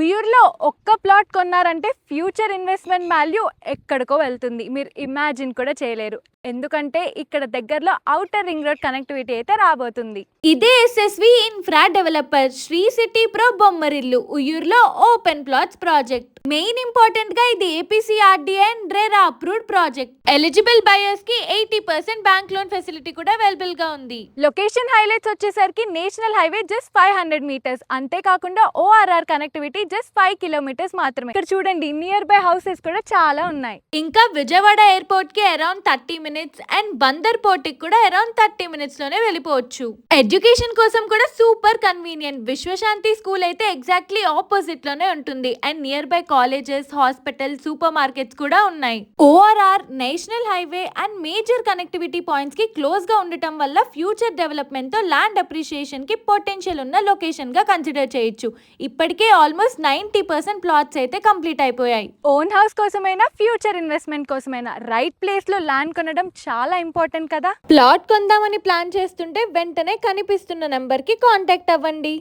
ఉయ్యూరులో ఒక్క plot కొన్నారంటే future investment value ఎక్కడికో వెళ్తుంది. మీరు ఇమాజిన్ కూడా చేయలేరు. ఎందుకంటే ఇక్కడ దగ్గరలో ఔటర్ రింగ్ రోడ్ కనెక్టివిటీ అయితే రాబోతుంది. ఇదే SSV infra developer Sri city pro Bommarillu ఉయ్యూరులో open plots project. Main important గా ఇది APCRDA and RERA approved project. Eligible buyers కి 80% బ్యాంక్ లోన్ ఫెసిలిటీ కూడా అవైలబుల్ గా ఉంది. లొకేషన్ హైలైట్స్ వచ్చేసరికి నేషనల్ హైవే జస్ట్ 500 మీటర్స్, అంతేకాకుండా ఓఆర్ఆర్ కనెక్టివిటీ జస్ట్ 5 కిలోమీటర్స్ మాత్రమే. ఇక్కడ చూడండి, నియర్ బై హౌసెస్ కూడా చాలా ఉన్నాయి. ఇంకా విజయవాడ ఎయిర్పోర్ట్ కి around 30 minutes and Bandar port కి కూడా అరౌండ్ 30 మినిట్స్ లోనే వెళ్ళిపోవచ్చు. ఎడ్యుకేషన్ కోసం కూడా సూపర్ కన్వీనియంట్. విశ్వశాంతి స్కూల్ అయితే ఎగ్జాక్ట్లీ ఆపోజిట్ లోనే ఉంటుంది and near by colleges, hospital, super markets కూడా ఉన్నాయి. ORR, national highway and major connectivity points కి క్లోజ్ గా ఉండటం వల్ల ఫ్యూచర్ డెవలప్మెంట్ తో ల్యాండ్ అప్రిషియేషన్ కి పొటెన్షియల్ ఉన్న లొకేషన్ గా కన్సిడర్ చేయొచ్చు. ఇప్పటికే ఆల్మోస్ట్ 90% ప్లాట్స్ అయితే కంప్లీట్ అయిపోయాయి. ఓన్ హౌస్ కోసమైనా ఫ్యూచర్ ఇన్వెస్ట్మెంట్ కోసమైనా రైట్ ప్లేస్ లో ల్యాండ్ కొనడం చాలా ఇంపార్టెంట్ కదా. ప్లాట్ కొందామని ప్లాన్ చేస్తుంటే వెంటనే కనిపిస్తున్న నెంబర్ కి కాంటాక్ట్ అవ్వండి.